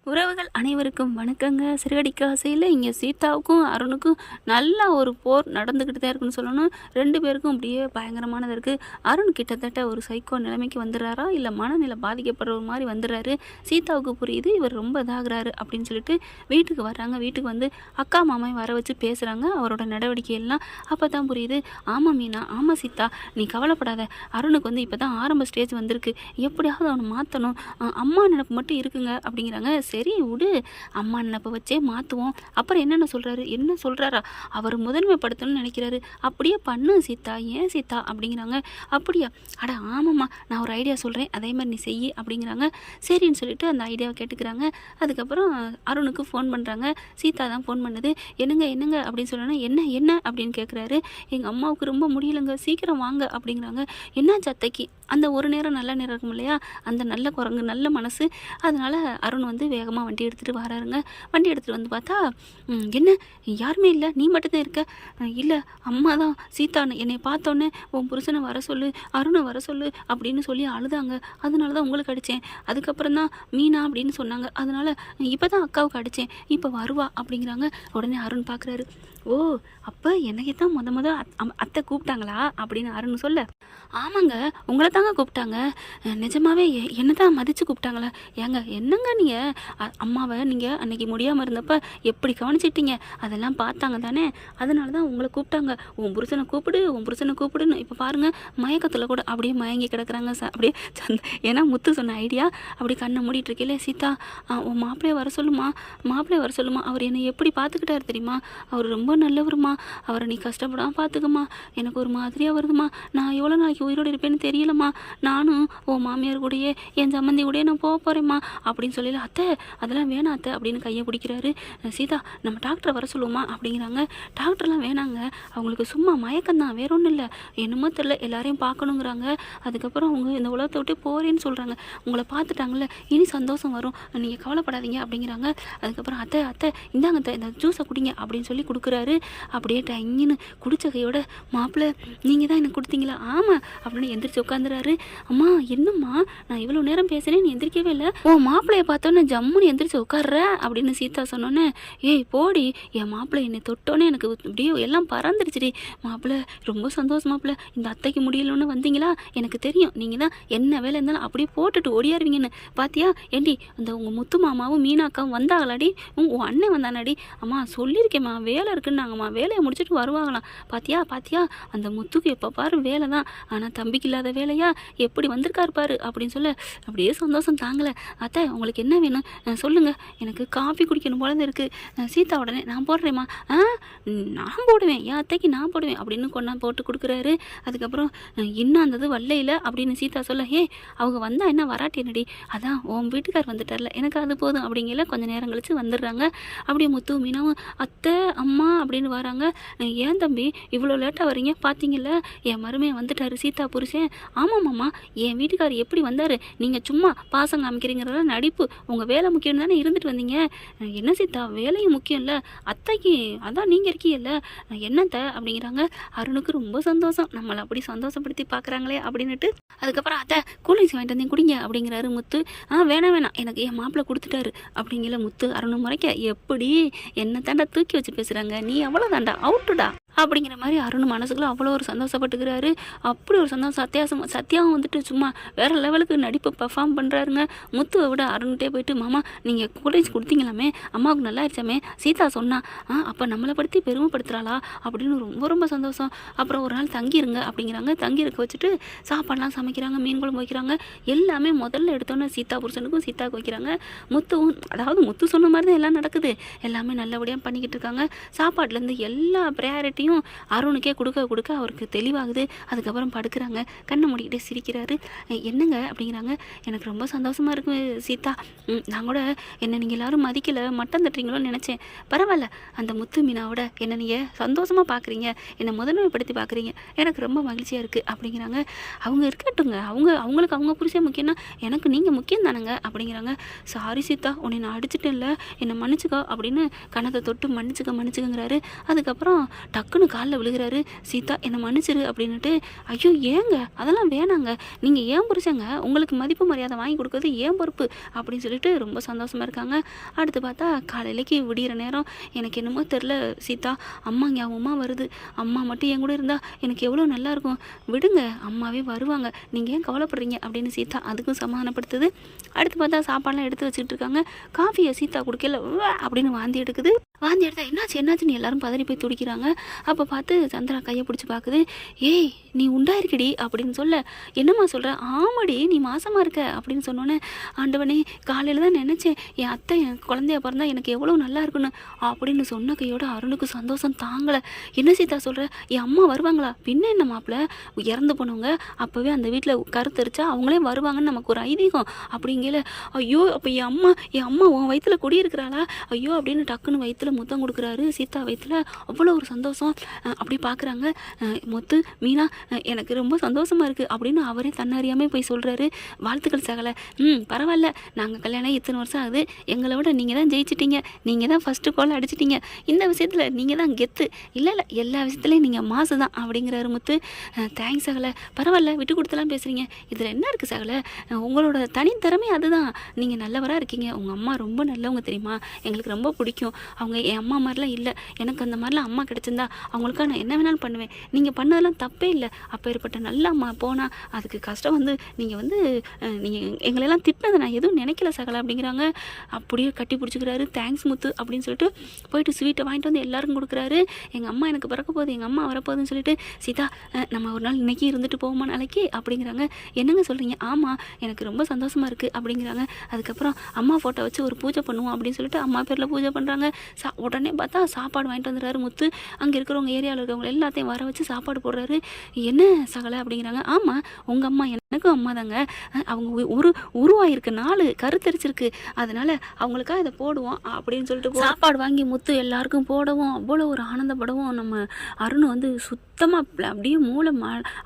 உறவுகள் அனைவருக்கும் வணக்கங்க. சிறுகடிக்க ஆசையில் இங்கே சீதாவுக்கும் அருணுக்கும் நல்ல ஒரு போர் நடந்துக்கிட்டு தான் இருக்குன்னு சொல்லணும். 2 பேருக்கும் அப்படியே பயங்கரமானது இருக்குது. அருண் கிட்டத்தட்ட ஒரு சைக்கோ நிலைமைக்கு வந்துடுறாரா, இல்லை மனநிலை பாதிக்கப்படுற ஒரு மாதிரி வந்துடுறாரு. சீதாவுக்கு புரியுது இவர் ரொம்ப இதாகிறாரு அப்படின்னு சொல்லிட்டு வீட்டுக்கு வர்றாங்க. வீட்டுக்கு வந்து அக்கா மாமாவை வர வச்சு பேசுகிறாங்க அவரோட நடவடிக்கையெல்லாம். அப்போ தான் புரியுது, ஆமாம் மீனா, ஆமாம் சீதா, நீ கவலைப்படாத. அருணுக்கு வந்து இப்போ தான் ஆரம்ப ஸ்டேஜ் வந்திருக்கு, எப்படியாவது அவனை மாற்றணும். அம்மா நினப்பு மட்டும் இருக்குங்க அப்படிங்கிறாங்க. சரி விடு, அம்மா நினப்பை வச்சே மாற்றுவோம். அப்புறம் என்னென்ன சொல்கிறாரு, என்ன சொல்கிறாரா, அவர் முதன்மைப்படுத்தணும்னு நினைக்கிறாரு. அப்படியே பண்ணு சீதா, ஏன் சீதா அப்படிங்கிறாங்க. அப்படியா, அட ஆமாம்மா, நான் ஒரு ஐடியா சொல்கிறேன், அதே மாதிரி நீ செய் அப்படிங்கிறாங்க. சரின்னு சொல்லிட்டு அந்த ஐடியாவை கேட்டுக்கிறாங்க. அதுக்கப்புறம் அருணுக்கு ஃபோன் பண்ணுறாங்க. சீதா தான் ஃபோன் பண்ணுது. என்னங்க என்னங்க அப்படின்னு சொல்லணும்னா, என்ன என்ன அப்படின்னு கேட்குறாரு. எங்கள் அம்மாவுக்கு ரொம்ப முடியலைங்க, சீக்கிரம் வாங்க அப்படிங்கிறாங்க. என்னாச்சு அத்தைக்கு? அந்த ஒரு நேரம் நல்ல நேரம் இருக்கும் இல்லையா, அந்த நல்ல குரங்கு நல்ல மனசு, அதனால் அருண் வந்து வேகமாக வண்டி எடுத்துகிட்டு வராருங்க. வண்டி எடுத்துகிட்டு வந்து பார்த்தா என்ன யாருமே இல்லை, நீ மட்டும்தான் இருக்க. இல்லை அம்மா தான் சீதா என்னை பார்த்தோன்னே உன் புருஷனை வர சொல்லு, அருணை வர சொல்லு அப்படின்னு சொல்லி அழுதாங்க, அதனால தான் உங்களுக்கு அடித்தேன். அதுக்கப்புறம் தான் மீனா அப்படின்னு சொன்னாங்க, அதனால் இப்போ தான் அக்காவுக்கு அடித்தேன், இப்போ வருவா அப்படிங்கிறாங்க. உடனே அருண் பார்க்குறாரு. ஓ, அப்போ என்னைக்கு தான் அத்தை கூப்பிட்டாங்களா அப்படின்னு அருண் சொல்ல, ஆமாங்க உங்களை தாங்க கூப்பிட்டாங்க, நிஜமாவே என்ன தான் மதித்து கூப்பிட்டாங்களா. ஏங்க என்னங்க நீங்கள் அம்மாவை நீங்கள் அன்றைக்கி முடியாமல் இருந்தப்போ எப்படி கவனிச்சிட்டீங்க, அதெல்லாம் பார்த்தாங்க தானே, அதனால தான் உங்களை கூப்பிட்டாங்க. உன் புருஷனை கூப்பிடு, உன் புருஷனை கூப்பிடுன்னு. இப்போ பாருங்கள் மயக்கத்தில் கூட அப்படியே மயங்கி கிடக்குறாங்க அப்படியே ஏன்னா முத்து சொன்ன ஐடியா. அப்படி கண்ணை மூடிட்டு இருக்கீங்களே, சீதா உன் மாப்பிள்ளையை வர சொல்லுமா, மாப்பிள்ளையை வர சொல்லுமா, அவர் என்னை எப்படி பார்த்துக்கிட்டாரு தெரியுமா, அவர் ரொம்ப நல்லவருமா, அவரை நீ கஷ்டப்படாமல் பார்த்துக்கம்மா, எனக்கு ஒரு மாதிரியாக வருதுமா, நான் எவ்வளோ நாளைக்கு உயிரோடு இருப்பேன்னு தெரியலம்மா, நானும் உன் மாமியார் கூடயே என் சம்மந்தி கூடயே நான் போக போகிறேம்மா அப்படின்னு சொல்லல. அத்தை அதெல்லாம் வேணாம் அத்தை அப்படின்னு கையை பிடிக்கிறாரு. சீதா நம்ம டாக்டரை வர சொல்லுவோமா அப்படிங்கிறாங்க. டாக்டர்லாம் வேணாங்க, அவங்களுக்கு சும்மா மயக்கம்தான், வேற ஒன்றும் இல்லை, என்னமோ தெரில, எல்லாரையும் பார்க்கணுங்கிறாங்க. அதுக்கப்புறம் அவங்க இந்த உலகத்தை விட்டு போகிறேன்னு சொல்கிறாங்க, உங்களை பார்த்துட்டாங்கல்ல, இனி சந்தோஷம் வரும், நீங்கள் கவலைப்படாதீங்க அப்படிங்கிறாங்க. அதுக்கப்புறம் அத்தை அத்தை இந்தாங்க அத்தை, இந்த ஜூஸை குடிங்க அப்படின்னு சொல்லி கொடுக்குறாரு. அப்படியே டங்கின்னு குடிச்ச கையோட, மாப்பிள்ளை நீங்கள் தான் எனக்கு கொடுத்தீங்களா, ஆமாம் அப்படின்னு எந்திரிச்சு உட்காந்துறாரு. அம்மா என்னம்மா நான் இவ்வளோ நேரம் பேசுகிறேன், நீ எந்திரிக்கவே இல்லை, ஓ மாப்பிள்ளையை பார்த்தோன்னே ஜம்முன்னு எந்திரிச்சு உட்கார்ற அப்படின்னு சீதா சொன்னோன்னே, ஏய் போடி, என் மாப்பிள்ளை என்னை தொட்டோன்னே எனக்கு இப்படியே எல்லாம் பறந்துருச்சுடி, மாப்பிள்ளை ரொம்ப சந்தோஷம் மாப்பிள்ளை, இந்த அத்தைக்கு முடியலன்னு வந்தீங்களா, எனக்கு தெரியும் நீங்கள் தான் என்ன வேலை இருந்தாலும் அப்படியே போட்டுட்டு ஓடியாருவீங்கன்னு, பாத்தியா ஏண்டி அந்த உங்கள் முத்து மாமாவும் மீனாக்காவும் வந்தாங்களாடி, உங்கள் அண்ணன் வந்தானாடி, அம்மா சொல்லியிருக்கேம்மா வேலை இருக்குன்னாங்கம்மா, வேலையை முடிச்சுட்டு வருவாங்களாம், பாத்தியா பாத்தியா அந்த முத்துக்கு எப்போ பாரு வேலை தான், ஆனால் தம்பிக்கு இல்லாத வேலையா எப்படி வந்திருக்காரு பாரு அப்படின்னு சொல்ல, அப்படியே சந்தோஷம் தாங்கலை. அத்தை உங்களுக்கு என்ன வேணும் சொல்லுங்கள், எனக்கு காஃபி குடிக்கணும் போல இருக்குது. சீதா உடனே நான் போடுறேம்மா, நான் போடுவேன், என் அத்தைக்கு நான் போடுவேன் அப்படின்னு கொண்டா போட்டு கொடுக்குறாரு. அதுக்கப்புறம் இன்னும் அந்தது வல்லையில் அப்படின்னு சீதா சொல்ல, அவங்க வந்தால் என்ன வராட்டி என்னடி, அதான் உன் வீட்டுக்கார் வந்துட்டார்ல, எனக்கு அது போதும் அப்படிங்கல. கொஞ்சம் நேரம் கழித்து வந்துடுறாங்க. அப்படியே முத்து மீனாவும் அத்தை அம்மா அப்படின்னு வராங்க. ஏன் தம்பி இவ்வளோ லேட்டாக வரீங்க, பார்த்தீங்கல்ல என் மருமையை வந்துட்டாரு சீதா புருஷன். ஆமாம்மாம்மா, என் வீட்டுக்கார் எப்படி வந்தார், நீங்கள் சும்மா பாசம் காமிக்கிறீங்கிறத நடிப்பு, உங்கள் வேலை முக்கியம் தானே இருந்துட்டு வந்தீங்க, என்ன சீதா வேலையும் முக்கியம் இல்லை, அத்தைக்கு அதான் நீங்கள் இருக்கீங்கல்ல, என்னத்த அப்படிங்கிறாங்க. அருணுக்கு ரொம்ப சந்தோஷம், நம்மளை அப்படி சந்தோஷப்படுத்தி பார்க்குறாங்களே அப்படின்னுட்டு. அதுக்கப்புறம் அத்தை கூலிங்ஸ் வாங்கிட்டு வந்தேன் குடிங்க அப்படிங்கிறாரு முத்து. வேணாம் வேணாம் எனக்கு என் மாப்பிள்ளை கொடுத்துட்டாரு அப்படிங்கிற முத்து அருணு முறைக்க, எப்படி என்ன தாண்டா தூக்கி வச்சு பேசுகிறாங்க, நீ அவ்வளோ தாண்டா அவுட்டுடா அப்படிங்கிற மாதிரி அருண் மனசுக்குள்ள அவ்வளோ ஒரு சந்தோஷப்பட்டுக்கிறாரு. அப்படி ஒரு சந்தோஷம். சத்யாவும் வந்துட்டு சும்மா வேறு லெவலுக்கு நடிப்பு பர்ஃபார்ம் பண்ணுறாருங்க. முத்துவை விட அருண்கிட்டே போயிட்டு, மாமா நீங்கள் கூலிங்ஸ் கொடுத்தீங்களாமே, அம்மாவுக்கு நல்லா இருச்சாமே, சீதா சொன்னா, அப்போ நம்மளை படுத்தி பெருமைப்படுத்துகிறாளா அப்படின்னு ரொம்ப ரொம்ப சந்தோஷம். அப்புறம் ஒரு நாள் தங்கிருங்க அப்படிங்கிறாங்க. தங்கி இருக்க வச்சுட்டு சாப்பாடெலாம் சமைக்கிறாங்க, மீன் குழம்பு வைக்கிறாங்க, எல்லாமே முதல்ல எடுத்தோன்னே சீதா புருஷனுக்கும் சீதாவுக்கு வைக்கிறாங்க. முத்துவும் அதாவது முத்து சொன்ன மாதிரி தான் எல்லாம் நடக்குது, எல்லாமே நல்லபடியாக பண்ணிக்கிட்டு இருக்காங்க. சாப்பாட்லேருந்து எல்லா ப்ரையாரிட்டியும் அருணுக்கே கொடுக்க அவருக்கு தெளிவாகுது. அதுக்கப்புறம் படுக்கிறாங்க, கண்ணை மூடிக்கிட்டே சிரிக்கிறாரு. என்னங்க அப்படிங்கிறாங்க. எனக்கு ரொம்ப சந்தோஷமாக இருக்கு சீதா, நான் கூட என்னை நீங்கள் எல்லோரும் மதிக்கலை, மட்டம் தட்டுறீங்களோன்னு நினச்சேன், பரவாயில்ல, அந்த முத்து மீனாவோட என்னை நீங்கள் சந்தோஷமாக பார்க்குறீங்க, என்னை முதன்மைப்படுத்தி பார்க்குறீங்க, எனக்கு ரொம்ப மகிழ்ச்சியாக இருக்குது அப்படிங்கிறாங்க. அவங்க இருக்கட்டுங்க, அவங்களுக்கு அவங்க புருஷன் முக்கியம்னா எனக்கு நீங்கள் முக்கியம் தானேங்க அப்படிங்கிறாங்க. சாரி சீதா, உன்னை நான் அடிச்சிட்டேன்ல, என்னை மன்னிச்சுக்கோ அப்படின்னு கணத்தை தொட்டு மன்னிச்சுக்கங்கிறாரு. அதுக்கப்புறம் டக்கு டக்குன்னு காலில் விழுகிறாரு. சீதா என்னை மன்னிச்சிரு அப்படின்னுட்டு. ஐயோ ஏங்க அதெல்லாம் வேணாங்க, நீங்கள் ஏன் புரிச்சங்க, உங்களுக்கு மதிப்பு மரியாதை வாங்கி கொடுக்குறது ஏன் பொறுப்பு அப்படின்னு சொல்லிட்டு ரொம்ப சந்தோஷமாக இருக்காங்க. அடுத்து பார்த்தா காலையிலேக்கு விடிகிற நேரம். எனக்கு என்னமோ தெரில சீதா, அம்மா ஞாபகமாக வருது. அம்மா மட்டும் என் கூட இருந்தால் எனக்கு எவ்வளோ நல்லாயிருக்கும். விடுங்க அம்மாவே வருவாங்க, நீங்கள் ஏன் கவலைப்படுறீங்க அப்படின்னு சீதா அதுக்கும் சமாதானப்படுத்துது. அடுத்து பார்த்தா சாப்பாடெலாம் எடுத்து வச்சுக்கிட்டு இருக்காங்க. காஃபியை சீதா குடிக்கல அப்படின்னு வாந்தி எடுக்குது. வாந்தி எடுத்தா என்னாச்சுன்னு எல்லாரும் பதறி போய் துடிக்கிறாங்க. அப்போ பார்த்து சந்திரா கையை பிடிச்சி பார்க்குது. ஏய் நீ உண்டாயிருக்கடி அப்படின்னு சொல்ல, என்னம்மா சொல்கிற? ஆமாடி நீ மாசமாக இருக்க அப்படின்னு சொன்னோன்னே, ஆண்டவனே காலையில் தான் நினச்சேன் என் அத்தை என் குழந்தைய பிறந்தா எனக்கு எவ்வளோ நல்லா இருக்குன்னு அப்படின்னு சொன்ன கையோட அருணுக்கு சந்தோஷம் தாங்கலை. என்ன சீதா சொல்கிற? என் அம்மா வருவாங்களா? பின்ன என்ன மாப்பிள்ள, இறந்து போனவங்க அப்போவே அந்த வீட்டில் கருத்தரிச்சா அவங்களே வருவாங்கன்னு நமக்கு ஒரு ஐதீகம் அப்படிங்கல. ஐயோ அப்போ என் அம்மா உன் வயிற்றுல குடியிருக்கிறாளா? ஐயோ அப்படின்னு டக்குன்னு வயிற்றுல முத்தம் கொடுக்குறாரு. சீதா வயிற்றுல அவ்வளோ ஒரு சந்தோஷம். அப்படி பார்க்குறாங்க. முத்து மீனா எனக்கு ரொம்ப சந்தோஷமாக இருக்குது அப்படின்னு அவரே தன்னறியாமல் போய் சொல்கிறாரு. வாழ்த்துக்கள் சகலை. பரவாயில்ல, நாங்கள் கல்யாணம் இத்தனை வருஷம் ஆகுது, எங்களை விட நீங்கள் தான் ஜெயிச்சிட்டீங்க, நீங்கள் தான் ஃபஸ்ட்டு கோல் அடிச்சிட்டிங்க, இந்த விஷயத்தில் நீங்கள் தான் கெத்து. இல்லை எல்லா விஷயத்துலையும் நீங்கள் மாசு தான் அப்படிங்கிறாரு முத்து. தேங்க்ஸ் சகலை, பரவாயில்ல விட்டு கொடுத்தலாம் பேசுகிறீங்க, இதில் என்ன இருக்குது சகலை, உங்களோட தனித்திறமை அதுதான், நீங்கள் நல்லவராக இருக்கீங்க, உங்கள் அம்மா ரொம்ப நல்லவங்க தெரியுமா, எங்களுக்கு ரொம்ப பிடிக்கும், அவங்க என் அம்மா மாதிரிலாம் இல்லை, எனக்கு அந்த மாதிரிலாம் அம்மா கிடச்சிருந்தா அவங்களுக்காக நான் என்ன வேணாலும் பண்ணுவேன், நீங்கள் பண்ணதெல்லாம் தப்பே இல்லை, அப்போ ஏற்பட்ட நல்ல அம்மா போனால் அதுக்கு கஷ்டம் நீங்கள் நீங்கள் எங்களெல்லாம் திட்டினதை நான் எதுவும் நினைக்கல சகலை அப்படிங்கிறாங்க. அப்படியே கட்டி பிடிச்சிக்கிறாரு. தேங்க்ஸ் முத்து அப்படின்னு சொல்லிட்டு போயிட்டு ஸ்வீட்டை வாங்கிட்டு வந்து எல்லாருக்கும் கொடுக்குறாரு. எங்கள் அம்மா எனக்கு பிறக்க போகுது, எங்கள் அம்மா வரப்போகுதுன்னு சொல்லிட்டு, சீதா நம்ம ஒரு நாள் இன்றைக்கி இருந்துட்டு போவோமா நாளைக்கு அப்படிங்கிறாங்க. என்னங்க சொல்கிறீங்க? ஆமாம் எனக்கு ரொம்ப சந்தோஷமாக இருக்குது அப்படிங்கிறாங்க. அதுக்கப்புறம் அம்மா ஃபோட்டோ வச்சு ஒரு பூஜை பண்ணுவோம் அப்படின்னு சொல்லிட்டு அம்மா பேரில் பூஜை பண்ணுறாங்க. உடனே பார்த்தா சாப்பாடு வாங்கிட்டு வந்துடுறாரு முத்து. அங்கே இருக்கிறவங்க ஏரியாவில் இருக்கிறவங்க எல்லாத்தையும் வர வச்சு சாப்பாடு போடுறாரு. என்ன சகலை அப்படிங்கிறாங்க. ஆமாம் உங்கள் அம்மா எனக்கும் அம்மா தாங்க, அவங்க உருவாயிருக்கு, 4 கருத்தரிச்சிருக்கு, அதனால் அவங்களுக்காக இதை போடுவோம் அப்படின்னு சொல்லிட்டு சாப்பாடு வாங்கி முத்து எல்லாருக்கும் போடவும் அவ்வளோ ஒரு ஆனந்தப்படவும் நம்ம அருண் சுத்தமாக அப்படியே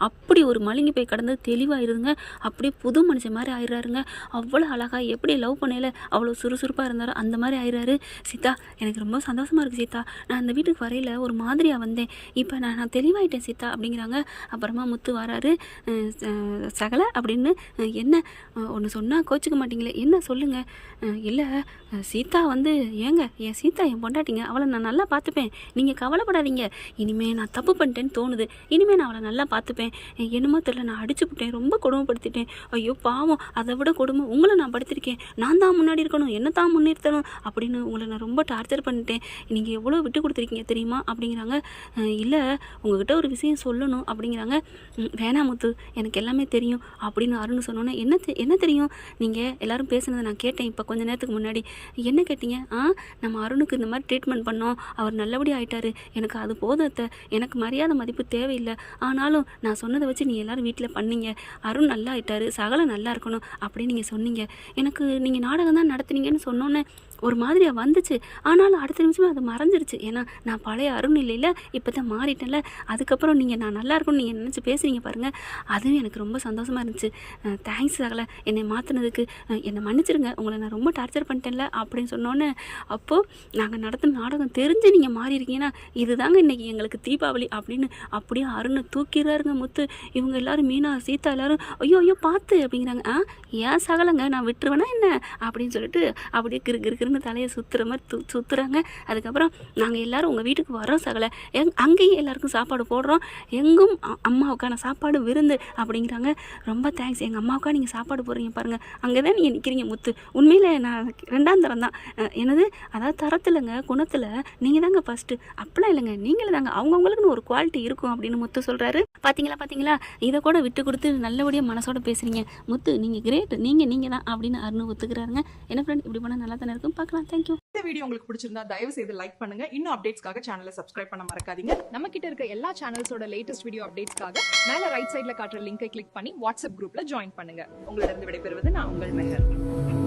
அப்படி ஒரு மழுங்கி போய் கடந்து தெளிவாயிருதுங்க. அப்படியே புது மனுஷன் மாதிரி ஆயிடுறாருங்க. அவ்வளோ அழகாக எப்படி லவ் பண்ணையில் அவ்வளோ சுறுசுறுப்பாக இருந்தாரோ அந்த மாதிரி ஆயிடுறாரு. சீதா எனக்கு ரொம்ப சந்தோஷமாக இருக்குது சீதா, நான் அந்த வீட்டுக்கு வரையில் ஒரு மாதிரியாக வந்தேன், இப்போ நான் தெளிவாயிட்டேன் சீதா அப்படிங்கிறாங்க. அப்புறமா முத்து வராரு. சகலை அப்படின்னு, என்ன ஒன்று சொன்னால் கோச்சிக்க மாட்டீங்களே, என்ன சொல்லுங்கள்? இல்லை சீதா ஏங்க என் சீதா என் பொண்டாட்டிங்க, அவளை நான் நல்லா பார்த்துப்பேன், நீங்கள் கவலைப்படாதீங்க, இனிமேல் நான் தப்பு பண்ணிட்டேன்னு தோணுது, இனிமேல் நான் அவளை நல்லா பார்த்துப்பேன், என்னமோ தெரியல நான் அடிச்சுவிட்டேன், ரொம்ப கொடுமைப்படுத்திட்டேன், ஐயோ பாவம், அதை விட கொடுமை உங்களை நான் படுத்திருக்கேன், நான் தான் முன்னாடி இருக்கணும், என்ன தான் முன்னிறுத்தணும் அப்படின்னு உங்களை நான் ரொம்ப டார்ச்சர் பண்ணிட்டேன், நீங்கள் எவ்வளோ விட்டு கொடுத்துருக்கீங்க தெரியுமா அப்படிங்கிறாங்க. இல்லை உங்ககிட்ட ஒரு விஷயம் சொல்லணும் அப்படிங்கிறாங்க. வேணாம் முத்து எனக்கு எல்லாமே தெரியும் அப்படின்னு அருண் சொன்னோன்னே, என்ன தெரியும்? நீங்கள் எல்லோரும் பேசுனதை நான் கேட்டேன் இப்போ கொஞ்சம் நேரத்துக்கு முன்னாடி. என்ன கேட்டீங்க? நம்ம அருணுக்கு இந்த மாதிரி ட்ரீட்மெண்ட் பண்ணோம், அவர் நல்லபடியாக ஆயிட்டாரு, எனக்கு அது போதத்தை, எனக்கு மரியாதை மதிப்பு தேவையில்லை, ஆனாலும் நான் சொன்னதை வச்சு நீ எல்லோரும் வீட்டில் பண்ணீங்க, அருண் நல்லா ஆயிட்டாரு, சகலை நல்லா இருக்கணும் அப்படின்னு நீங்கள் சொன்னீங்க, எனக்கு நீங்கள் நாடகம் தான் நடத்துனீங்கன்னு சொன்னோன்னே ஒரு மாதிரியாக வந்துச்சு, ஆனாலும் அடுத்த நிமிஷமே அது மறைஞ்சிருச்சு, ஏன்னா நான் பழைய அருண் இல்லைல்ல, இப்போ தான் மாறிட்டேன்ல, அதுக்கப்புறம் நீங்கள் நான் நல்லா இருக்கும்னு நீங்கள் நினச்சி பேசுகிறீங்க பாருங்கள், அதுவும் எனக்கு ரொம்ப சந்தோஷமாக இருந்துச்சு, தேங்க்ஸ் சகலை என்னை மாற்றினதுக்கு, என்னை மன்னிச்சிருங்க, உங்களை நான் ரொம்ப டார்ச்சர் பண்ணிட்டேன்ல அப்படின்னு சொன்னோன்னே, அப்போது நாங்கள் நடத்தின நாடகம் தெரிஞ்சு நீங்கள் மாறி இருக்கீங்கன்னா இதுதாங்க இன்றைக்கி எங்களுக்கு தீபாவளி அப்படின்னு அப்படியே அருணை தூக்கிறாருங்க முத்து. இவங்க எல்லோரும் மீனா சீதா எல்லோரும் ஐயோ பார்த்து அப்படிங்கிறாங்க. ஏன் சகலைங்க நான் விட்டுருவேனா என்ன அப்படின்னு சொல்லிட்டு அப்படியே கிருன்னு தலையை சுற்றுற மாதிரி சுற்றுறாங்க. அதுக்கப்புறம் நாங்கள் எல்லோரும் உங்கள் வீட்டுக்கு வரோம் சகலை, அங்கேயும் எல்லாருக்கும் சாப்பாடு போடுறோம், எங்கும் அம்மாவுக்கான சாப்பாடு விருந்து அப்படிங்கிறாங்க. ரொம்ப தேங்க்ஸ், எங்கள் அம்மாவுக்காக நீங்கள் சாப்பாடு போடுறீங்க பாருங்கள், அங்கே தான் நீங்கள் நிற்கிறீங்க முத்து, உண்மையில் நான் 2ஆம் தரம் தான், என்னது அதாவது தரத்தில்ங்க குணத்தில் நீங்கள் தாங்க ஃபஸ்ட்டு, அப்படிலாம் இல்லைங்க நீங்களே தாங்க, அவங்கவுங்களுக்குன்னு ஒரு குவாலிட்டி இருக்கும் அப்படின்னு முத்து சொல்கிறாரு. பார்த்தீங்களா இதை கூட விட்டு கொடுத்து நல்லபடியாக மனசோட பேசுகிறீங்க முத்து, நீங்கள் கிரேட், நீங்கள் தான் அப்படின்னு அருண் ஒத்துக்கிறாருங்க. என்ன ஃப்ரெண்ட் இப்படி பண்ணால் நல்லா தானே இருக்கும், பார்க்கலாம். தேங்க்யூ. இந்த வீடியோ உங்களுக்கு பிடிச்சிருந்தா தயவு செய்து லைக் பண்ணுங்க, இன்னும் அப்டேட்ஸ்க்காக சேனலை சப்ஸ்கிரைப் பண்ண மறக்காதீங்க. நம்ம கிட்ட இருக்க எல்லா சேனல்ஸோட லேட்டஸ்ட் வீடியோ அப்டேட்ஸ்க்காக மேல ரைட் சைடுல காட்டுற லிங்கை கிளிக் பண்ணி வாட்ஸ்அப் குரூப்ல ஜாயின் பண்ணுங்க. உங்களிடம் விடைபெறுவது நான் உங்கள் மெஹர்.